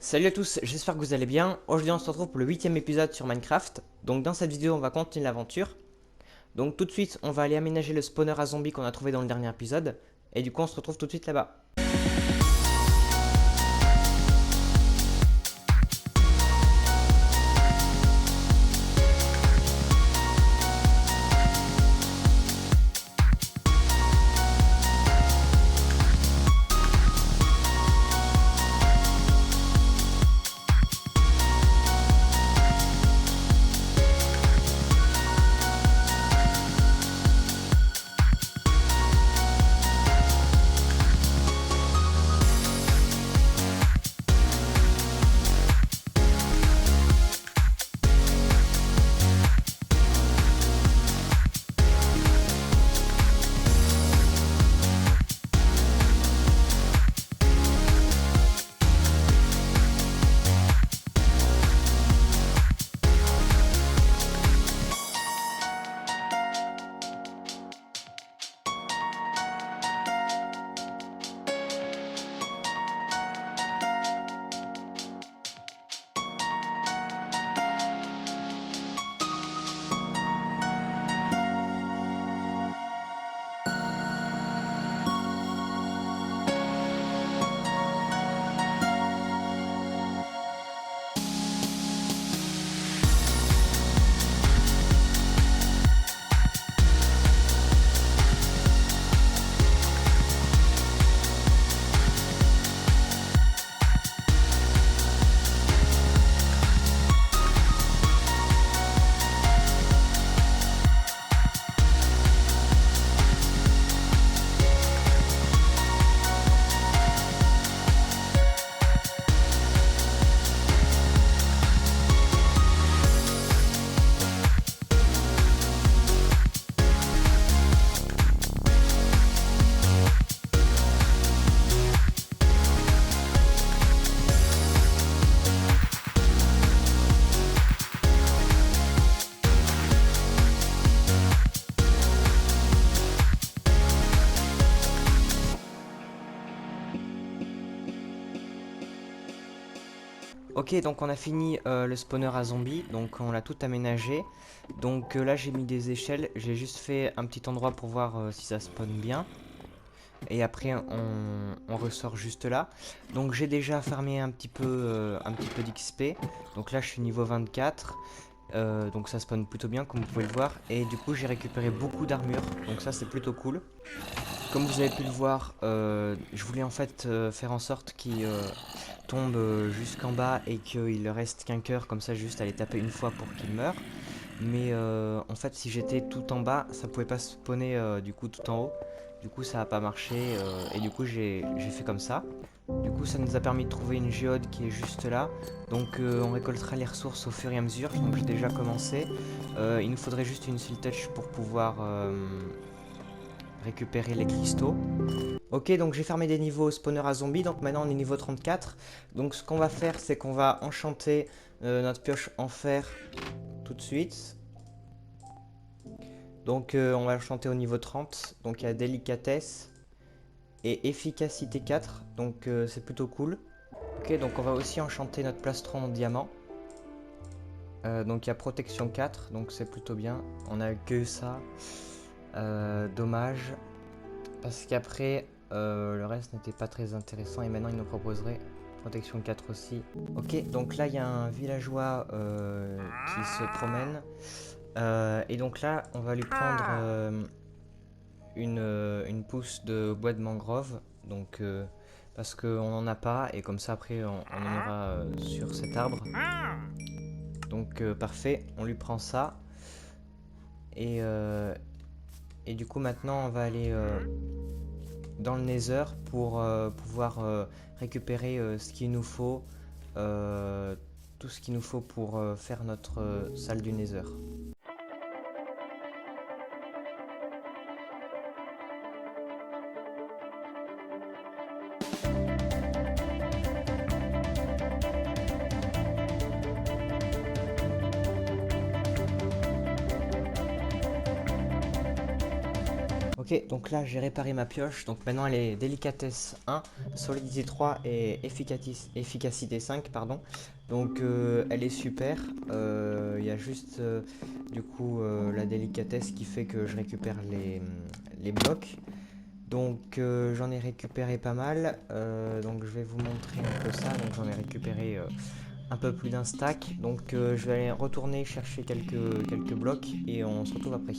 Salut à tous, j'espère que vous allez bien. Aujourd'hui on se retrouve pour le 8ème épisode sur Minecraft. Donc dans cette vidéo on va continuer l'aventure. Donc tout de suite on va aller aménager le spawner à zombies qu'on a trouvé dans le dernier épisode. Et du coup on se retrouve tout de suite là-bas. Ok, donc on a fini le spawner à zombies, donc on l'a tout aménagé. Donc là j'ai mis des échelles, j'ai juste fait un petit endroit pour voir si ça spawn bien. Et après on ressort juste là. Donc j'ai déjà farmé un petit peu d'XP. Donc là je suis niveau 24. Donc ça spawn plutôt bien comme vous pouvez le voir. Et du coup j'ai récupéré beaucoup d'armure. Donc ça c'est plutôt cool. Comme vous avez pu le voir, je voulais en fait faire en sorte qu'il tombe jusqu'en bas et qu'il ne reste qu'un cœur, comme ça juste aller taper une fois pour qu'il meure. Mais en fait si j'étais tout en bas, ça pouvait pas spawner du coup tout en haut. Du coup ça a pas marché et du coup j'ai fait comme ça. Du coup ça nous a permis de trouver une géode qui est juste là. Donc on récoltera les ressources au fur et à mesure. Donc j'ai déjà commencé. Il nous faudrait juste une Soul Touch pour pouvoir récupérer les cristaux. Ok, donc j'ai fermé des niveaux spawner à zombies, donc maintenant on est niveau 34. Donc ce qu'on va faire, c'est qu'on va enchanter notre pioche en fer tout de suite. Donc on va enchanter au niveau 30. Donc il y a délicatesse et efficacité 4. Donc c'est plutôt cool. Ok, donc on va aussi enchanter notre plastron en diamant. Donc il y a protection 4, donc c'est plutôt bien. On a que ça. Dommage. Parce qu'après, le reste n'était pas très intéressant et maintenant il nous proposerait protection 4 aussi. Ok, donc là il y a un villageois qui se promène. Et donc là, on va lui prendre une pousse de bois de mangrove. Donc, parce qu'on n'en a pas et comme ça après on en aura sur cet arbre. Donc parfait, on lui prend ça. Et du coup maintenant on va aller dans le Nether pour pouvoir récupérer ce qu'il nous faut, tout ce qu'il nous faut pour faire notre salle du Nether. Ok, donc là j'ai réparé ma pioche, donc maintenant elle est délicatesse 1, solidité 3 et efficacité 5, pardon. Donc elle est super, il y a juste du coup la délicatesse qui fait que je récupère les blocs. Donc j'en ai récupéré pas mal, donc je vais vous montrer un peu ça, donc j'en ai récupéré un peu plus d'un stack. Donc je vais aller retourner chercher quelques blocs et on se retrouve après.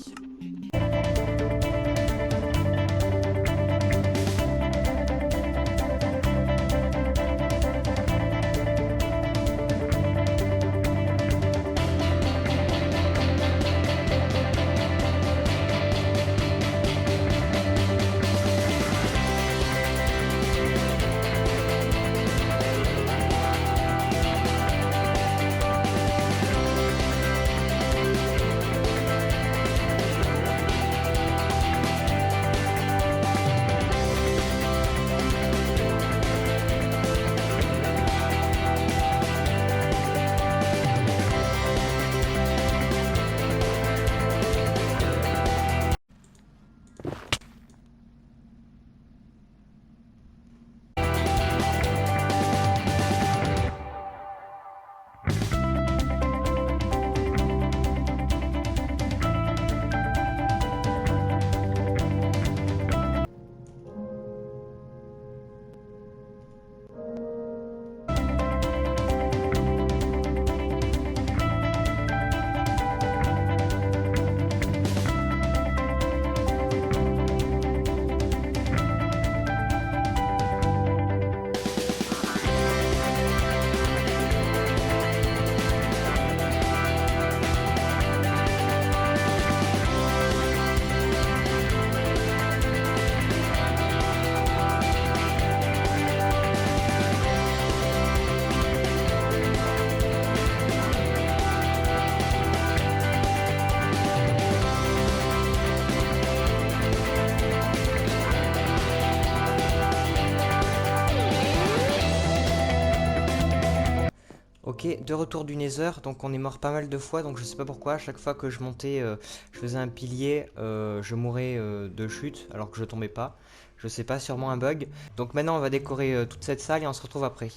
Ok, de retour du Nether, donc on est mort pas mal de fois, donc je sais pas pourquoi, à chaque fois que je montais, je faisais un pilier, je mourais de chute, alors que je tombais pas. Je sais pas, sûrement un bug. Donc maintenant on va décorer toute cette salle et on se retrouve après.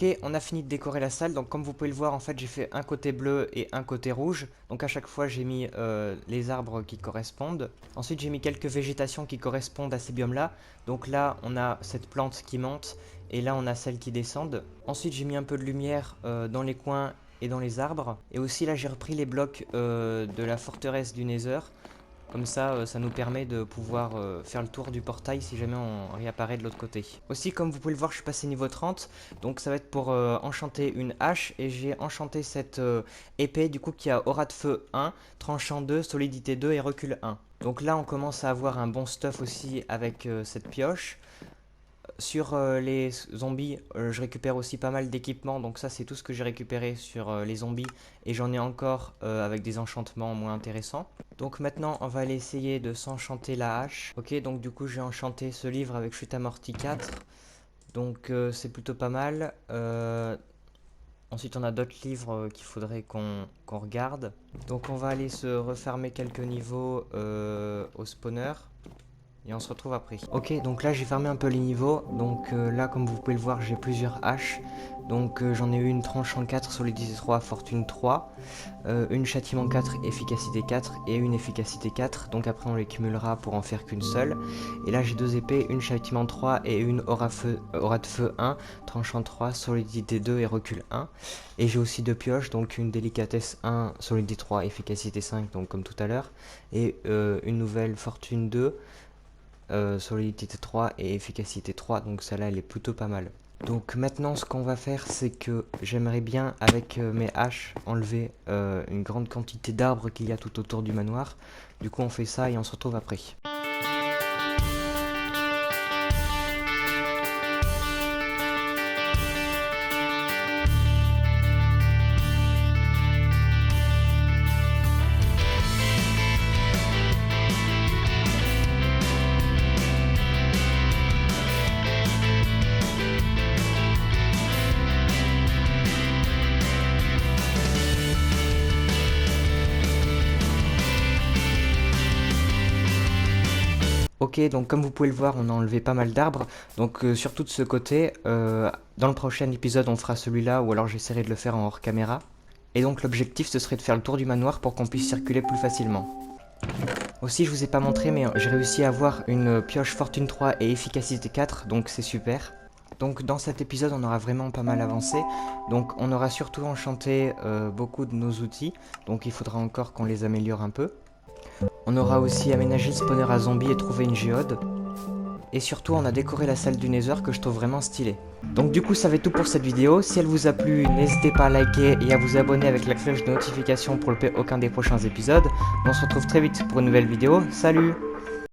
Ok, on a fini de décorer la salle, donc comme vous pouvez le voir, en fait j'ai fait un côté bleu et un côté rouge. Donc à chaque fois j'ai mis les arbres qui correspondent. Ensuite j'ai mis quelques végétations qui correspondent à ces biomes-là. Donc là on a cette plante qui monte et là on a celle qui descend. Ensuite j'ai mis un peu de lumière dans les coins et dans les arbres. Et aussi là j'ai repris les blocs de la forteresse du Nether. Comme ça, ça nous permet de pouvoir faire le tour du portail si jamais on réapparaît de l'autre côté. Aussi, comme vous pouvez le voir, je suis passé niveau 30. Donc ça va être pour enchanter une hache. Et j'ai enchanté cette épée du coup qui a aura de feu 1, tranchant 2, solidité 2 et recul 1. Donc là, on commence à avoir un bon stuff aussi avec cette pioche. Sur les zombies, je récupère aussi pas mal d'équipements, donc ça c'est tout ce que j'ai récupéré sur les zombies, et j'en ai encore avec des enchantements moins intéressants. Donc maintenant on va aller essayer de s'enchanter la hache. Ok, donc du coup j'ai enchanté ce livre avec Chute amortie 4, donc c'est plutôt pas mal. Ensuite on a d'autres livres qu'il faudrait qu'on regarde. Donc on va aller se refermer quelques niveaux au spawner. Et on se retrouve après. Ok, donc là j'ai fermé un peu les niveaux. Donc là, comme vous pouvez le voir, j'ai plusieurs haches. Donc j'en ai eu une tranchant 4, solidité 3, fortune 3. Une châtiment 4, efficacité 4 et une efficacité 4. Donc après on les cumulera pour en faire qu'une seule. Et là j'ai deux épées, une châtiment 3 et une aura de feu 1, tranchant 3, solidité 2 et recul 1. Et j'ai aussi deux pioches, donc une délicatesse 1, solidité 3, efficacité 5, donc comme tout à l'heure. Et une nouvelle fortune 2. Solidité 3 et efficacité 3, donc celle-là elle est plutôt pas mal. Donc maintenant ce qu'on va faire, c'est que j'aimerais bien avec mes haches enlever une grande quantité d'arbres qu'il y a tout autour du manoir. Du coup on fait ça et on se retrouve après. Ok, donc comme vous pouvez le voir, on a enlevé pas mal d'arbres. Donc surtout de ce côté, dans le prochain épisode on fera celui-là, ou alors j'essaierai de le faire en hors caméra. Et donc l'objectif ce serait de faire le tour du manoir pour qu'on puisse circuler plus facilement. Aussi je vous ai pas montré, mais j'ai réussi à avoir une pioche fortune 3 et efficacité 4, donc c'est super. Donc dans cet épisode on aura vraiment pas mal avancé. Donc on aura surtout enchanté beaucoup de nos outils, donc il faudra encore qu'on les améliore un peu. On aura aussi aménagé le spawner à zombies et trouvé une géode. Et surtout on a décoré la salle du Nether que je trouve vraiment stylée. Donc du coup ça va être tout pour cette vidéo. Si elle vous a plu, n'hésitez pas à liker et à vous abonner avec la cloche de notification pour ne louper aucun des prochains épisodes. On se retrouve très vite pour une nouvelle vidéo. Salut!